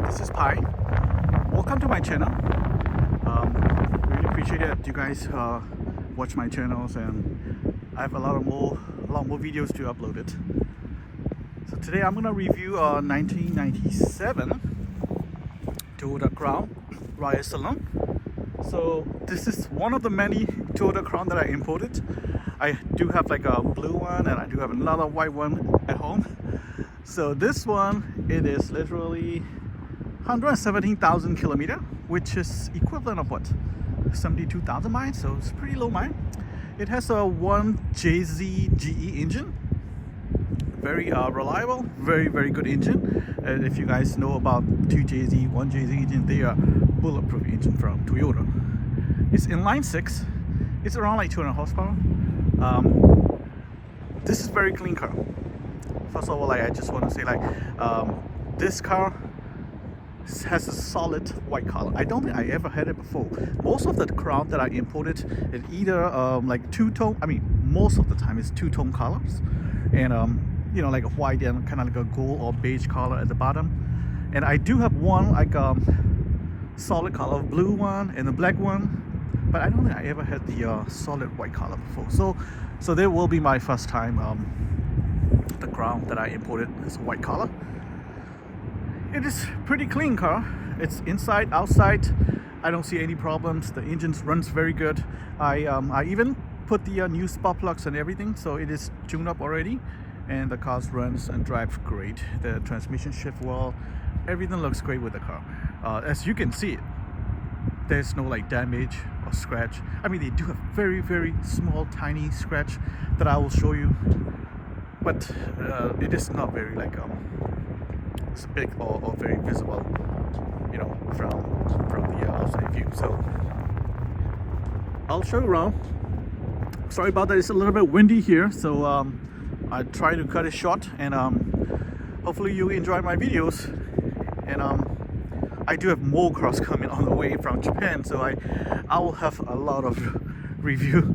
this is Pi. Welcome to my channel. Really appreciate it. You guys watch my channels, and I have a lot more videos to upload it. So today I'm gonna review a 1997 Toyota Crown Royal Saloon. So this is one of the many Toyota Crown that I imported. I do have like a blue one, and I do have another white one at home. So this one, it is literally 117,000 kilometers, which is equivalent of what, 72,000 miles. So it's pretty low mile. It has a 1JZ GE engine, very reliable, very good engine. And if you guys know about 2JZ, 1JZ engine, they are bulletproof engine from Toyota. It's inline 6. It's around like 200 horsepower. This is very clean car. First of all, I just want to say this car has a solid white color. I don't think I ever had it before. Most of the Crown that I imported, it either like two-tone. I mean, most of the time it's two-tone colors, and you know, like a white and kind of like a gold or beige color at the bottom. And I do have one like solid color blue one and a black one, but I don't think I ever had the solid white color before. So there will be my first time the Crown that I imported is a white color. It is pretty clean car. It's inside, outside. I don't see any problems. The engine runs very good. I even put the new spark plugs and everything, so it is tuned up already, and the car runs and drives great. The transmission shift well. Everything looks great with the car. As you can see, there's no like damage or scratch. I mean, they do have very small, tiny scratch that I will show you, but it is not very like it's big or very visible, you know, from the outside view. So I'll show you around. Sorry about that. It's a little bit windy here, so I try to cut it short, and hopefully you enjoy my videos. And I do have more cars coming on the way from Japan, so I will have a lot of review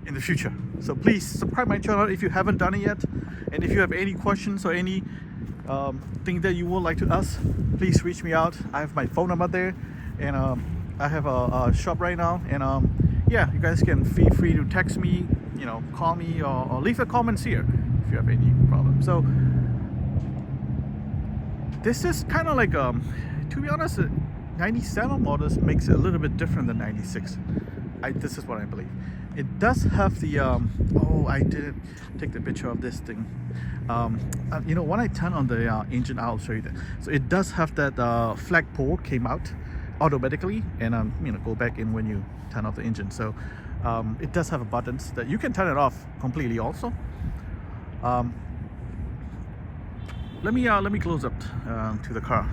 in the future. So please subscribe my channel if you haven't done it yet, and if you have any questions or any thing that you would like to ask, please reach me out. I have my phone number there, and I have a shop right now, and yeah, you guys can feel free to text me, you know, call me, or leave a comments here if you have any problem. So this is kind of like to be honest, 97 models makes it a little bit different than 96. This is what I believe. It does have the oh, I didn't take the picture of this thing. You know, when I turn on the engine, I'll show you that. So it does have that flagpole came out automatically, and you know, go back in when you turn off the engine. So it does have a buttons that you can turn it off completely also. Let me close up to the car.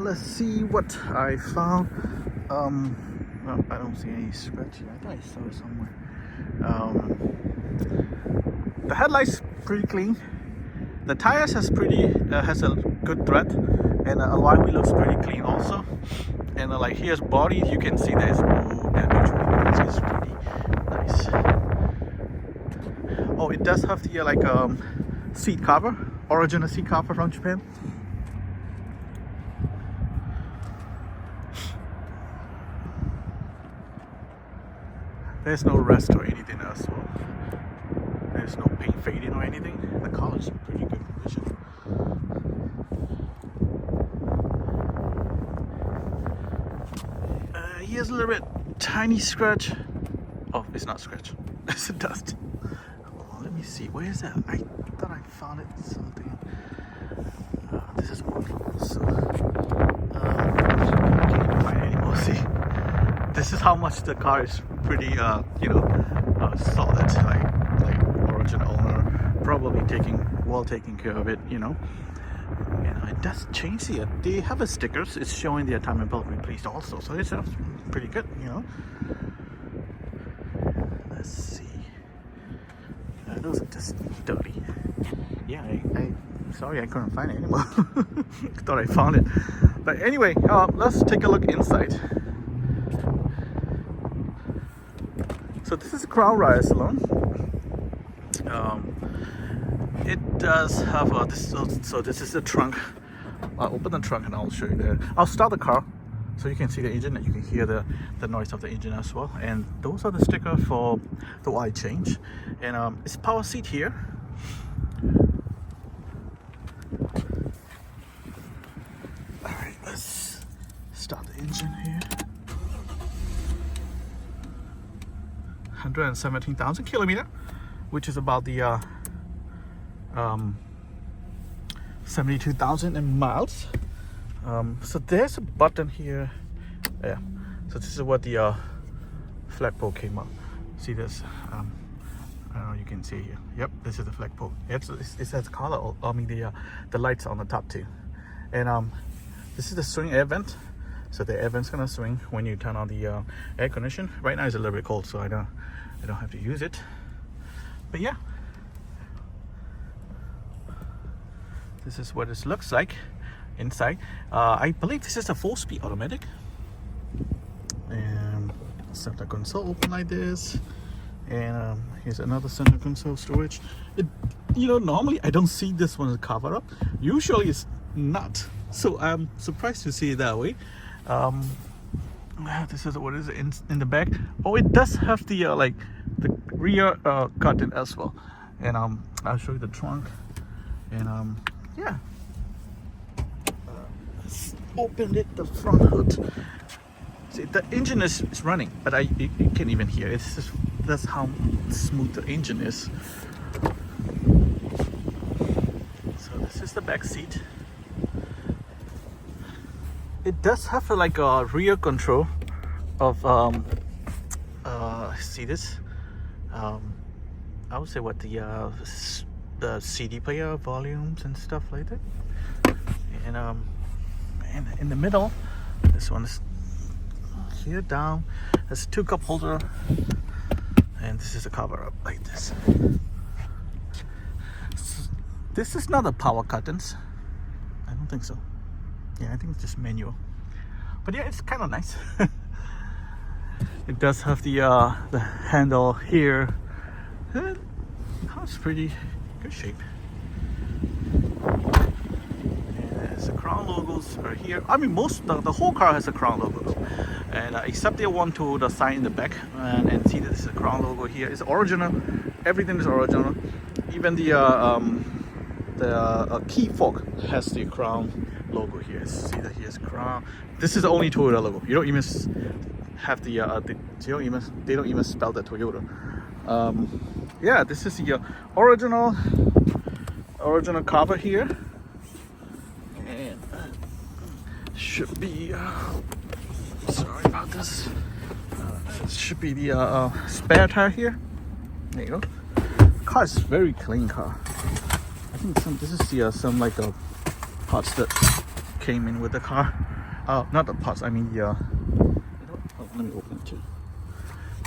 Let's see what I found. Well, I don't see any scratch here. I thought I saw it somewhere. The headlights pretty clean. The tires has a good tread, and alloy wheel looks pretty clean also. And like here's body, you can see there's no damage. It's pretty nice. Oh, it does have the like seat cover, original seat cover from Japan. There's no rust or anything else. So there's no paint fading or anything. The color is in pretty good condition. Here's a little bit tiny scratch. Oh, it's not scratch. It's a dust. Oh, let me see. Where is that? I thought I found it something. This is one. So I can't even find it anymore. See, this is how much the car is pretty, you know, solid. Like original owner probably taking care of it, you know. And it does change here. They have a stickers. It's showing the time and belt replaced also, so it's pretty good, you know. Let's see. Those are just dirty. Yeah, I sorry I couldn't find it anymore. Thought I found it, but anyway, let's take a look inside. So this is Crown Royal Saloon. It does have a this. So this is the trunk I'll open the trunk and I'll show you there. I'll start the car so you can see the engine and you can hear the noise of the engine as well. And those are the stickers for the oil change. And it's power seat here. Alright, let's start the engine here. 117,000 kilometers, which is about the 72,000 miles. So there's a button here. Yeah, so this is what the flagpole came up. See this? I don't know, you can see here. Yep, this is the flagpole. It has color, I mean the lights on the top too. And this is the swing air vent. So the air vent's gonna swing when you turn on the air condition. Right now it's a little bit cold, so I don't have to use it. But yeah, this is what it looks like inside. I believe this is a 4-speed automatic. And center console open like this. And here's another center console storage. Normally I don't see this one cover up. Usually it's not. So I'm surprised to see it that way. This is what is in the back. Oh, it does have the like the rear curtain as well. And I'll show you the trunk. And yeah, let's open it, the front hood. See, the engine is running, but you can't even hear it. That's how smooth the engine is. So this is the back seat. It does have like a rear control of see this. I would say what the CD player volumes and stuff like that. And in the middle, this one is here down. There's a 2 cup holder, and this is a cover up like this. This is not a power curtains. I don't think so. Yeah, I think it's just manual. But yeah, it's kind of nice. It does have the handle here. The car's pretty good shape. And there's the Crown logos right here. I mean, the whole car has a Crown logo, and except the one to the side in the back. And see, this is a Crown logo here. It's original. Everything is original. Even the key fob has the Crown logo here. See that here's Crown. This is the only Toyota logo. You don't even have they don't even spell the Toyota. Yeah, this is the original cover here, and should be sorry about this. Should be the spare tire here. There you go. Car is very clean car. I think this is the some like parts that came in with the car. Not the parts. I mean the. Let me open it too.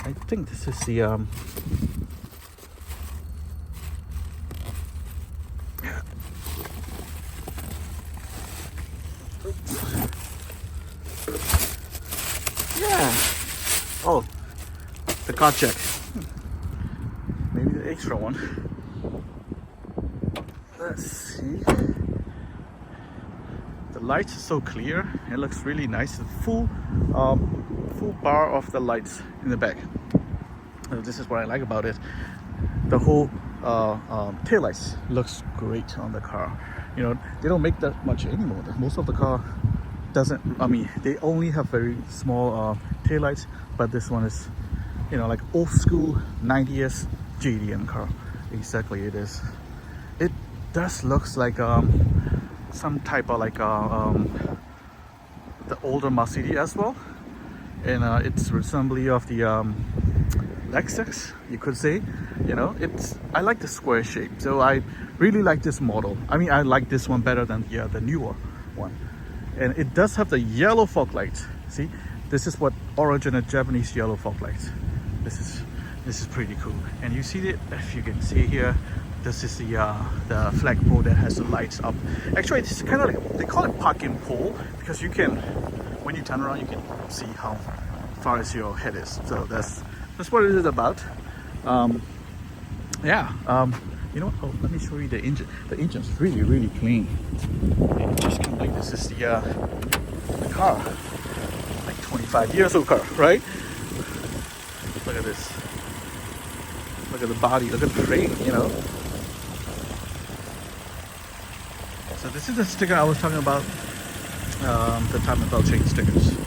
I think this is the yeah. Oh, the car check. Maybe the extra one. Let's see. The lights are so clear. It looks really nice. The full bar of the lights in the back. This is what I like about it. The whole tail lights looks great on the car. They don't make that much anymore. Most of the car doesn't. I mean, they only have very small tail lights, but this one is, like old school 90s JDM car. Exactly, it is. It does looks like some type of like the older Mercedes as well, and it's resembly of the Lexus, you could say. I like the square shape, so I really like this model. I mean, I like this one better than the newer one. And it does have the yellow fog lights. See, this is what original Japanese yellow fog lights. This is pretty cool. And you see it, if you can see here, this is the flagpole that has the lights up. Actually, it's kind of like, they call it parking pole, because you can, when you turn around, you can see how far as your head is. So that's what it is about. You know what? Oh, let me show you the engine. The engine's really, really clean. And just can't believe this is the car. Like 25 years old car, right? Look at this. Look at the body, look at the frame, you know. So this is the sticker I was talking about, the time and belt change stickers.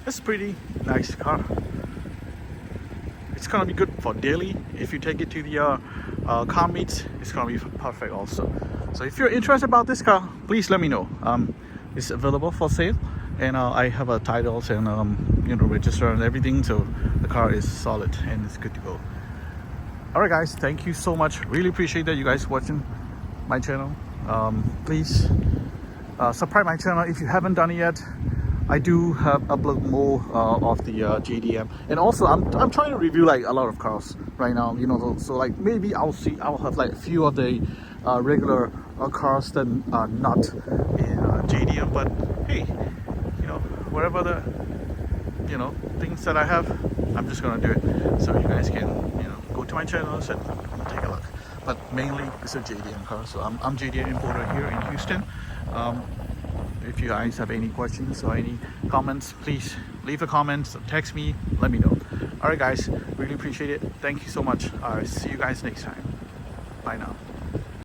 It's a pretty nice car. It's gonna be good for daily. If you take it to the car meets, it's gonna be perfect also. So if you're interested about this car, please let me know. It's available for sale, and I have a titles and you know, register and everything, so the car is solid and it's good to go. All right, guys, thank you so much. Really appreciate that you guys watching my channel. Please subscribe my channel if you haven't done it yet. I do have upload more of the JDM, and also I'm trying to review like a lot of cars right now, you know, so like maybe I'll have like a few of the regular cars that are not in JDM, but hey, you know, whatever the, you know, things that I have, I'm just gonna do it, so you guys can, you know, go to my channels and take a look. But mainly it's a JDM car, so I'm JDM importer here in Houston. If you guys have any questions or any comments, please leave a comment, text me, let me know. All right, guys, really appreciate it. Thank you so much. See you guys next time. Bye now.